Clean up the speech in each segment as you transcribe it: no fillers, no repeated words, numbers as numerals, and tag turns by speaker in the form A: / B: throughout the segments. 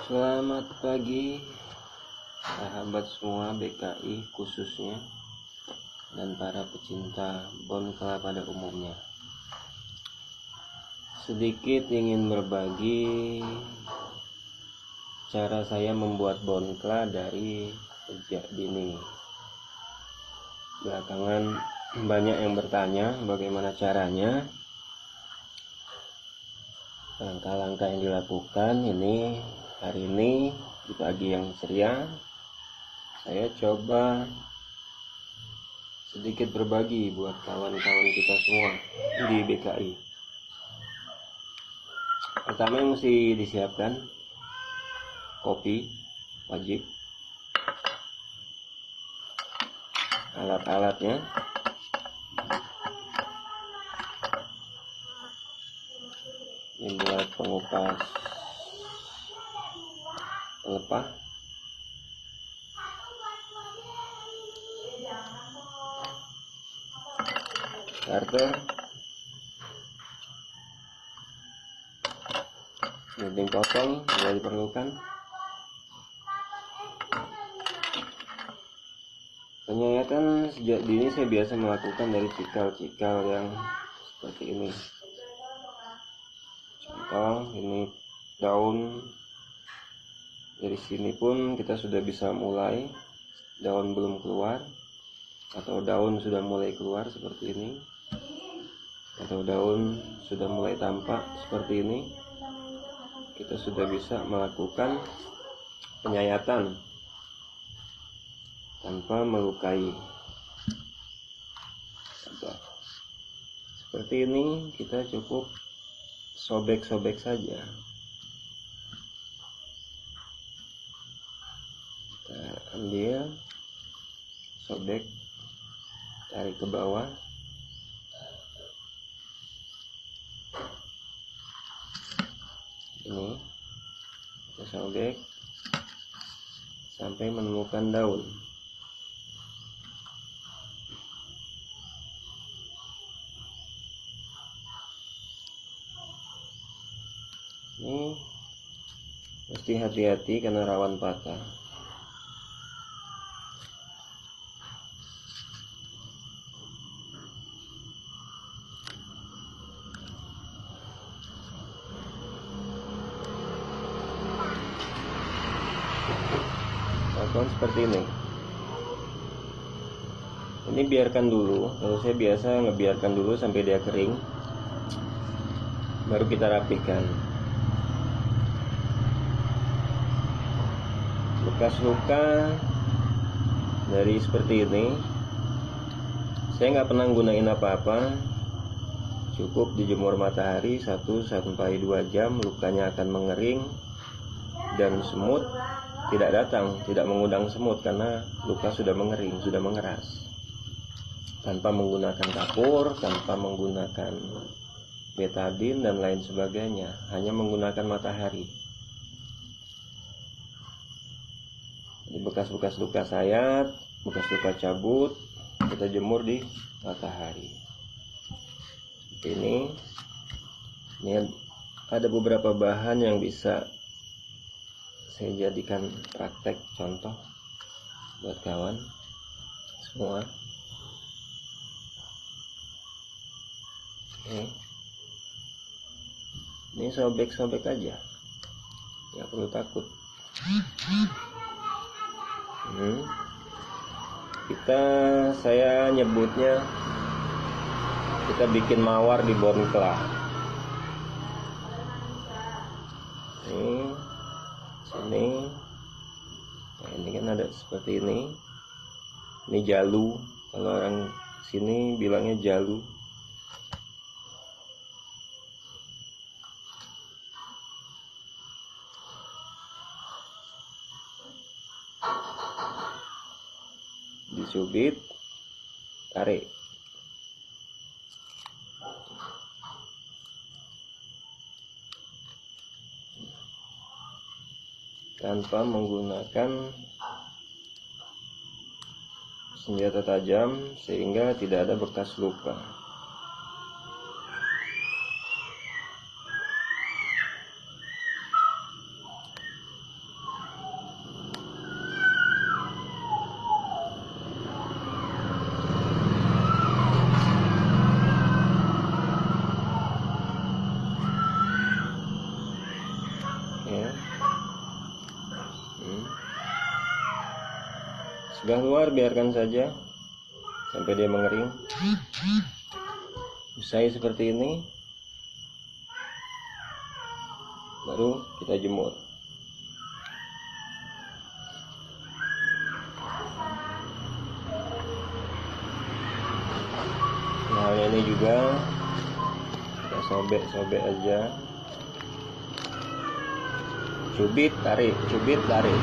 A: Selamat pagi sahabat semua BKI khususnya dan para pecinta Bonkla pada umumnya. Sedikit ingin berbagi cara saya membuat Bonkla dari sejak dini. Belakangan banyak yang bertanya bagaimana caranya. Langkah-langkah yang dilakukan ini hari ini di pagi yang ceria, saya coba sedikit berbagi buat kawan-kawan kita semua di BKI. Pertama yang mesti disiapkan kopi wajib, alat-alatnya ini buat pengupas pelepah, starter, gunting potong juga diperlukan. Penyayatan sejak dini saya biasa melakukan dari cikal-cikal yang seperti ini. Contoh ini daun, dari sini pun kita sudah bisa mulai, daun belum keluar atau daun sudah mulai keluar seperti ini, atau daun sudah mulai tampak seperti ini, kita sudah bisa melakukan penyayatan tanpa melukai. Seperti ini kita cukup sobek-sobek saja. Kita ambil, sobek, tarik ke bawah. Ini kita sobek sampai menemukan daun. Ini mesti hati-hati karena rawan patah. Lakukan seperti ini. Ini biarkan dulu. Kalau saya biasa ngebiarkan dulu sampai dia kering, baru kita rapikan. Bekas luka dari seperti ini, saya nggak pernah gunain apa-apa, cukup dijemur matahari 1-2 jam, lukanya akan mengering dan semut tidak datang, tidak mengundang semut karena luka sudah mengering, sudah mengeras. Tanpa menggunakan kapur, tanpa menggunakan betadine dan lain sebagainya, hanya menggunakan matahari. Ini bekas-bekas luka sayat, bekas luka cabut, kita jemur di matahari. Ini ada beberapa bahan yang bisa saya jadikan praktek contoh buat kawan semua. Ini sobek-sobek aja, nggak perlu takut. Saya nyebutnya kita bikin mawar di Bonkla. Sini, nah ini kan ada seperti ini. Ini jalu, kalau orang sini bilangnya jalu. Dicubit, tarik. Tanpa menggunakan senjata tajam sehingga tidak ada bekas luka. ya. Sudah keluar, biarkan saja sampai dia mengering. Usai seperti ini, baru kita jemur. Nah, ini juga kita sobek-sobek aja. Cubit, tarik, cubit, tarik.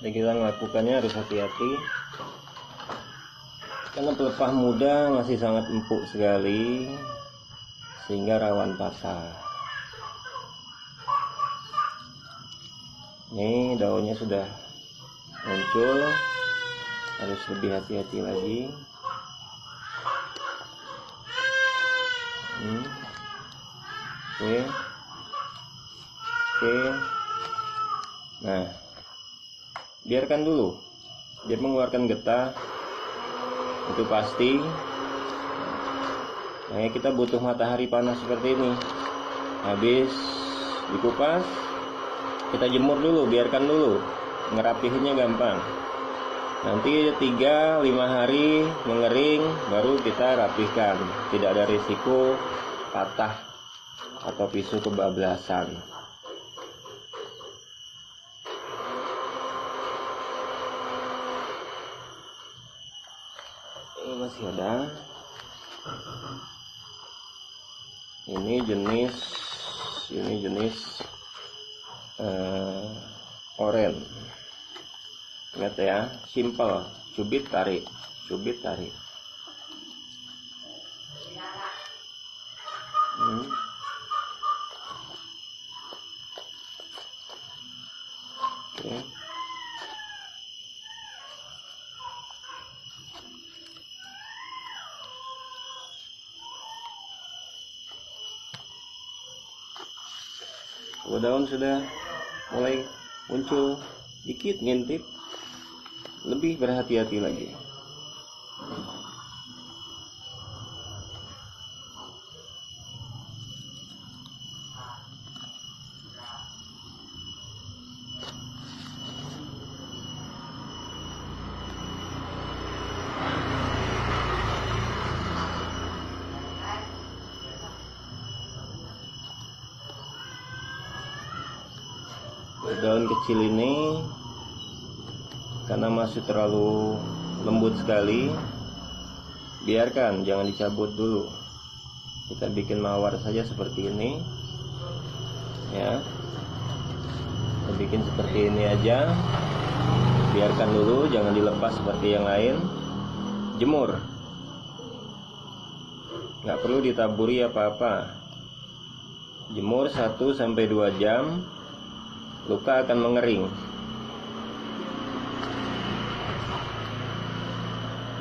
A: Dan kita melakukannya harus hati-hati karena pelepah muda masih sangat empuk sekali sehingga rawan patah. Ini daunnya sudah muncul, harus lebih hati-hati lagi. Oke. Nah, biarkan dulu dia mengeluarkan getah, itu pasti. Makanya kita butuh matahari panas seperti ini. Habis dikupas, kita jemur dulu, biarkan dulu, ngerapihinnya gampang. Nanti 3-5 hari mengering, baru kita rapihkan. Tidak ada risiko patah atau pisau kebablasan. Ini masih ada. Ini jenis oren. Ingat ya, simple, cubit tarik, cubit tarik. Oke. Kalau daun sudah mulai muncul dikit ngintip, lebih berhati-hati lagi. Daun kecil ini karena masih terlalu lembut sekali, biarkan, jangan dicabut dulu. Kita bikin mawar saja seperti ini ya. Kita bikin seperti ini aja, biarkan dulu, jangan dilepas seperti yang lain. Jemur, nggak perlu ditaburi apa-apa. Jemur 1-2 jam, luka akan mengering.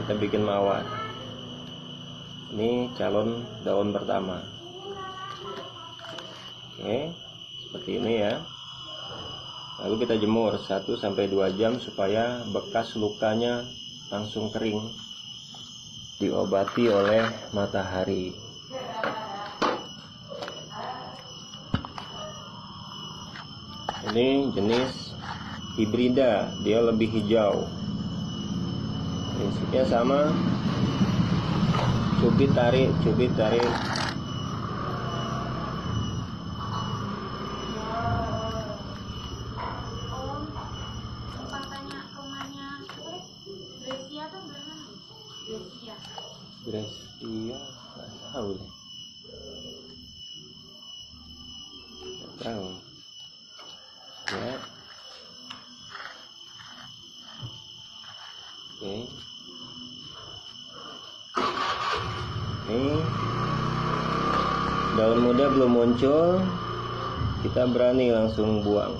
A: Kita bikin mawar. Ini calon daun pertama. Oke, seperti ini ya. Lalu kita jemur 1-2 jam supaya bekas lukanya langsung kering, diobati oleh matahari. Ini jenis hibrida, dia lebih hijau. Prinsipnya sama, cubit tarik, cubit tarik. Gracia, nggak tahu deh. Nggak tahu. Ya. Oke. Ini daun muda belum muncul, kita berani langsung buang.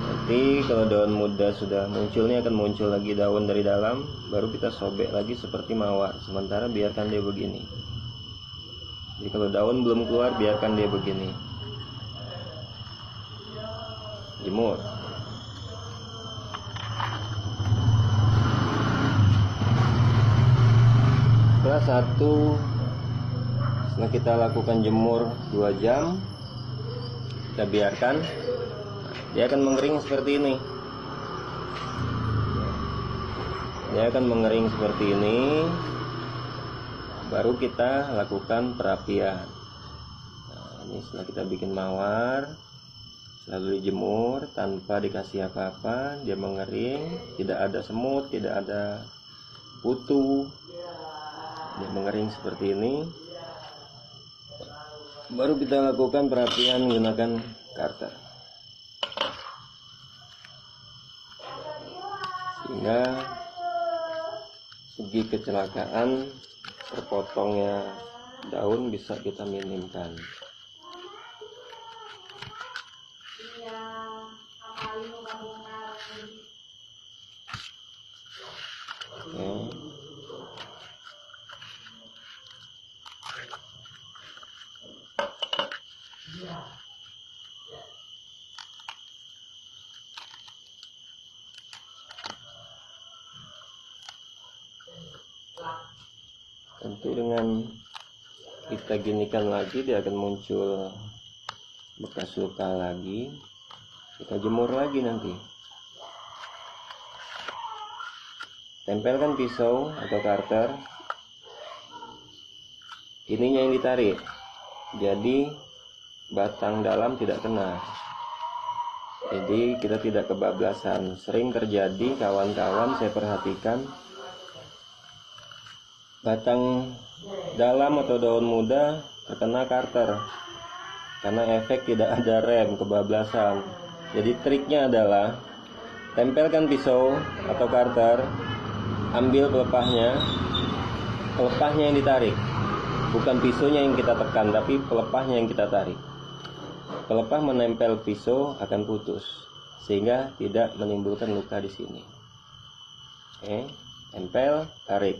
A: Nanti kalau daun muda sudah muncul, ini akan muncul lagi daun dari dalam, baru kita sobek lagi seperti mawar. Sementara biarkan dia begini. Jadi kalau daun belum keluar, biarkan dia begini. Jemur. Setelah kita lakukan jemur 2 jam, kita biarkan, dia akan mengering seperti ini. Dia akan mengering seperti ini. Baru kita lakukan perapian. Nah, ini setelah kita bikin mawar, lalu dijemur tanpa dikasih apa-apa, dia mengering, tidak ada semut, tidak ada kutu. Dia mengering seperti ini. Baru kita lakukan perapian menggunakan karter. Sehingga segi kecelakaan terpotongnya daun bisa kita minimkan. Oke. Tentu dengan kita ginikan lagi, dia akan muncul bekas luka lagi. Kita jemur lagi nanti. Tempelkan pisau atau karter, ininya yang ditarik, jadi batang dalam tidak kena. Jadi kita tidak kebablasan. Sering terjadi kawan-kawan, saya perhatikan, batang dalam atau daun muda terkena karter karena efek tidak ada rem, kebablasan. Jadi triknya adalah tempelkan pisau atau karter, ambil pelepahnya yang ditarik, bukan pisaunya yang kita tekan, tapi pelepahnya yang kita tarik. Pelepah menempel pisau akan putus sehingga tidak menimbulkan luka di sini. Oke, tempel, tarik.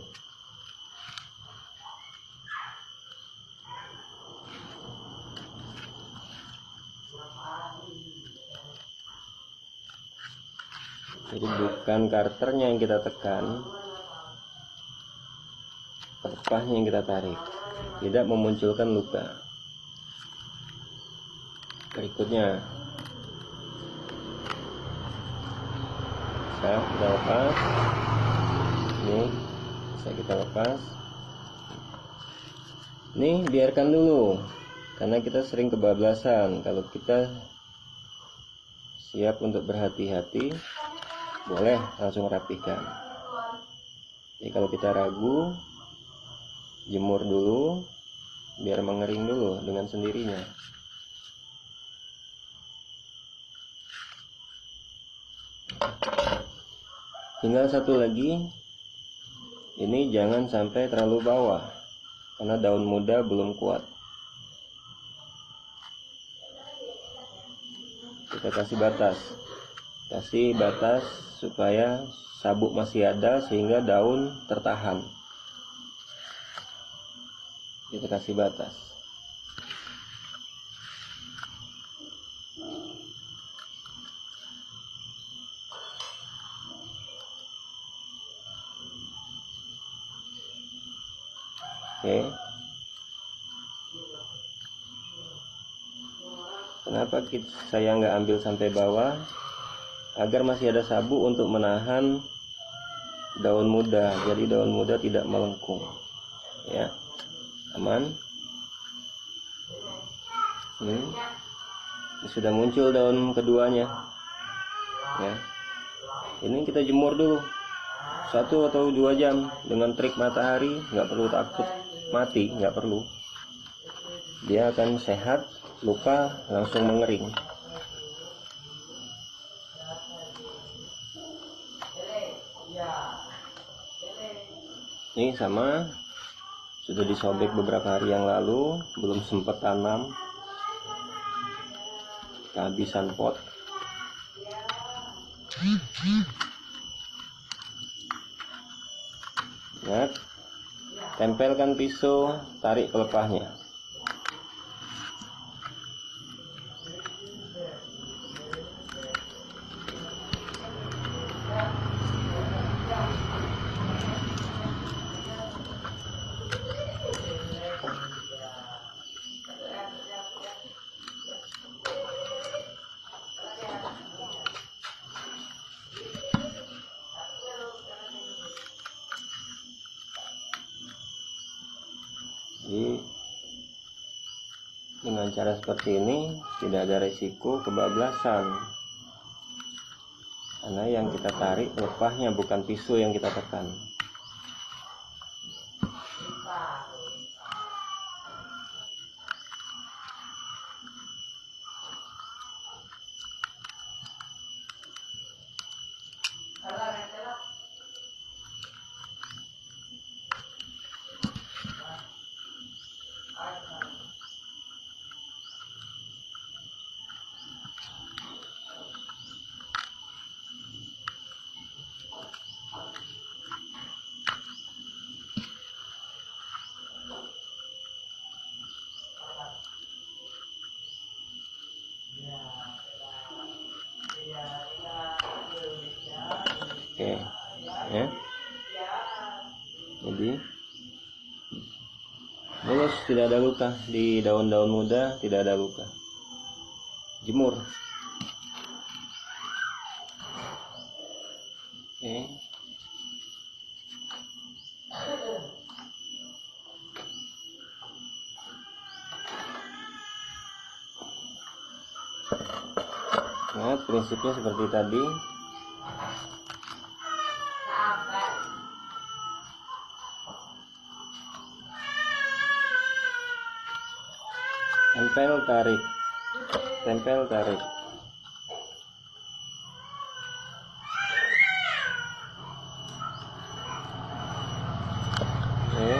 A: Jadi bukan karternya yang kita tekan, pelepahnya yang kita tarik, tidak memunculkan luka. Berikutnya kita lepas. Ini bisa kita lepas. Ini biarkan dulu, karena kita sering kebablasan. Kalau kita siap untuk berhati-hati, boleh langsung rapikan. Jadi kalau kita ragu, jemur dulu biar mengering dulu dengan sendirinya. Tinggal satu lagi, ini jangan sampai terlalu bawah karena daun muda belum kuat. Kita kasih batas supaya sabuk masih ada sehingga daun tertahan. Kita kasih batas. Oke. Kenapa saya nggak ambil sampai bawah? Agar masih ada sabuk untuk menahan daun muda, jadi daun muda tidak melengkung. Ya, aman. Ini sudah muncul daun keduanya. Ya, ini kita jemur dulu 1 atau 2 jam dengan trik matahari. Nggak perlu takut mati, nggak perlu. Dia akan sehat, luka langsung mengering. Ini sama, sudah disobek beberapa hari yang lalu, belum sempat tanam, kehabisan pot. Lihat, tempelkan pisau, tarik pelepahnya. Jadi dengan cara seperti ini tidak ada risiko kebablasan, karena yang kita tarik pelepahnya, bukan pisau yang kita tekan. Oke, ya. Jadi mulus, tidak ada luka di daun-daun muda, tidak ada luka. Jemur. Oke. Nah, prinsipnya seperti tadi. Tempel, tarik, tempel, tarik. Oke.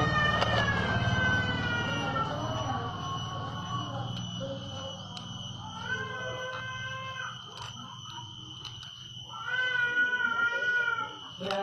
A: Ya.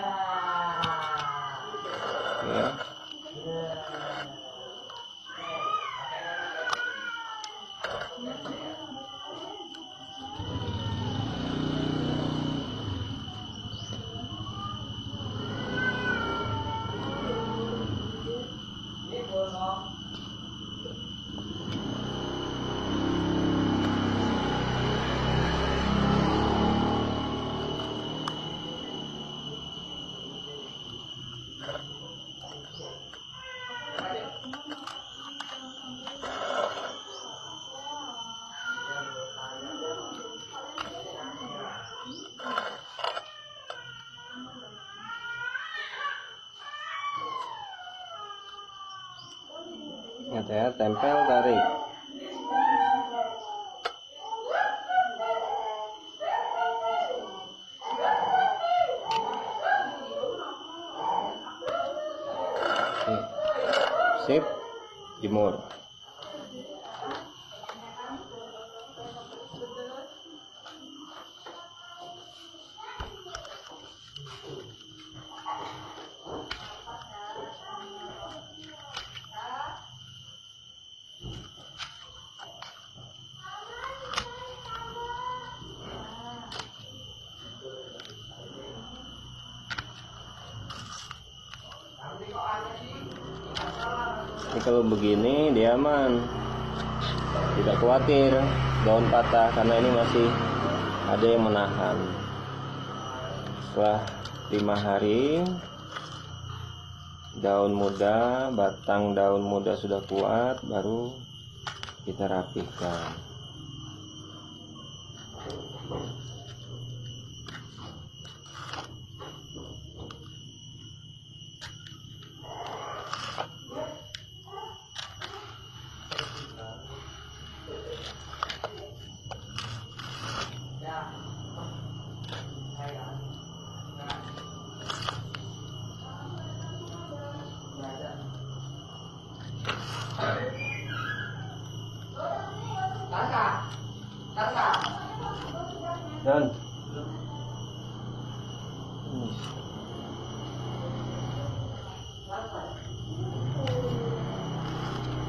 A: Ingat ya, tempel, tarik. Oke. Sip, jemur. Ini kalau begini dia aman, tidak khawatir daun patah, karena ini masih ada yang menahan. Setelah 5 hari, daun muda, batang daun muda sudah kuat, baru kita rapikan.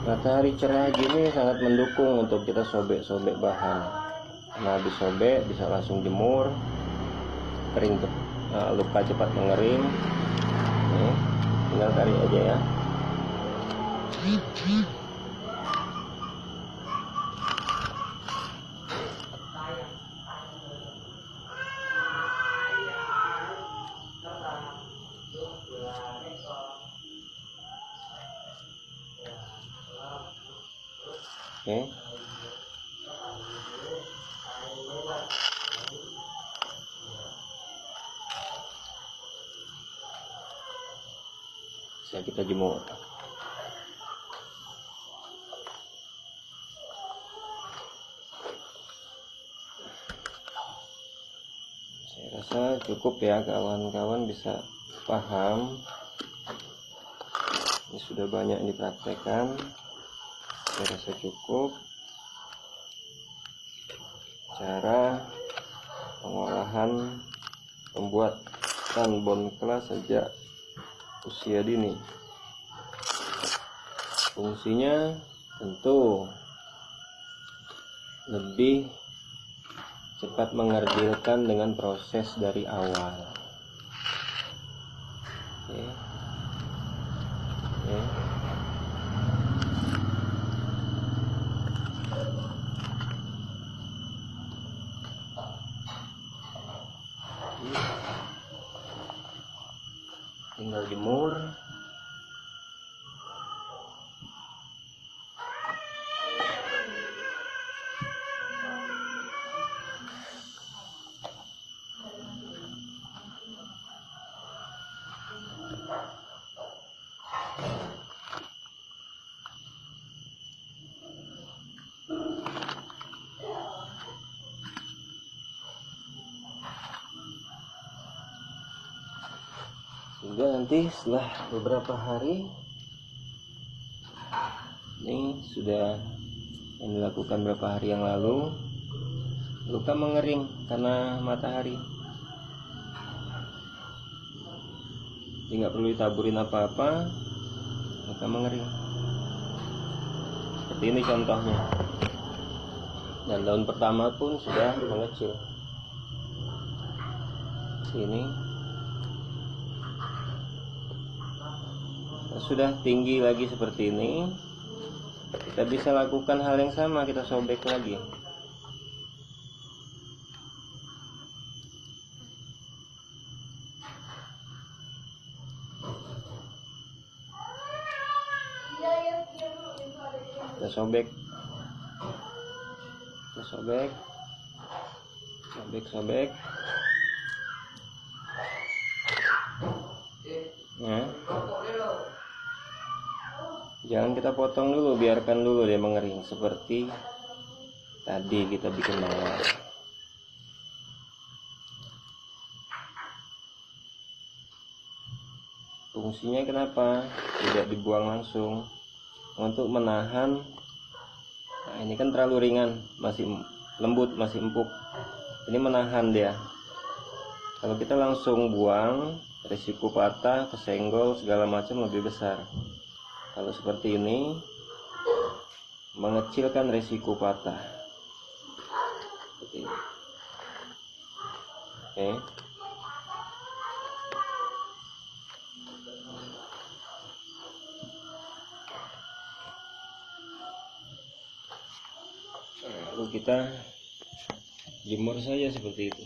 A: Matahari cerah gini sangat mendukung untuk kita sobek-sobek bahan. Nah, habis sobek bisa langsung jemur, kering, luka cepat mengering. Nih, tinggal tarik aja ya. Oke. Bisa kita jemur. Saya rasa cukup ya, kawan-kawan bisa paham. Ini sudah banyak dipraktekkan. Saya rasa cukup cara pengolahan pembuatan bonkla sejak usia dini. Fungsinya tentu lebih cepat mengerdilkan dengan proses dari awal. Oke. Oke. Tinggal jemur. Sehingga nanti setelah beberapa hari, ini sudah yang dilakukan beberapa hari yang lalu, luka mengering karena matahari. Jadi nggak perlu ditaburin apa-apa, luka mengering. Seperti ini contohnya. Dan daun pertama pun sudah mengecil. Sini sudah tinggi lagi seperti ini. Kita bisa lakukan hal yang sama, kita sobek lagi. Kita sobek, sobek. Nah, jangan kita potong dulu, biarkan dulu dia mengering seperti tadi kita bikin awal. Fungsinya kenapa tidak dibuang langsung? Untuk menahan. Nah, ini kan terlalu ringan, masih lembut, masih empuk. Ini menahan dia. Kalau kita langsung buang, risiko patah, kesenggol, segala macam lebih besar. Kalau seperti ini, mengecilkan risiko patah. Seperti ini. Oke. Lalu kita jemur saja seperti itu.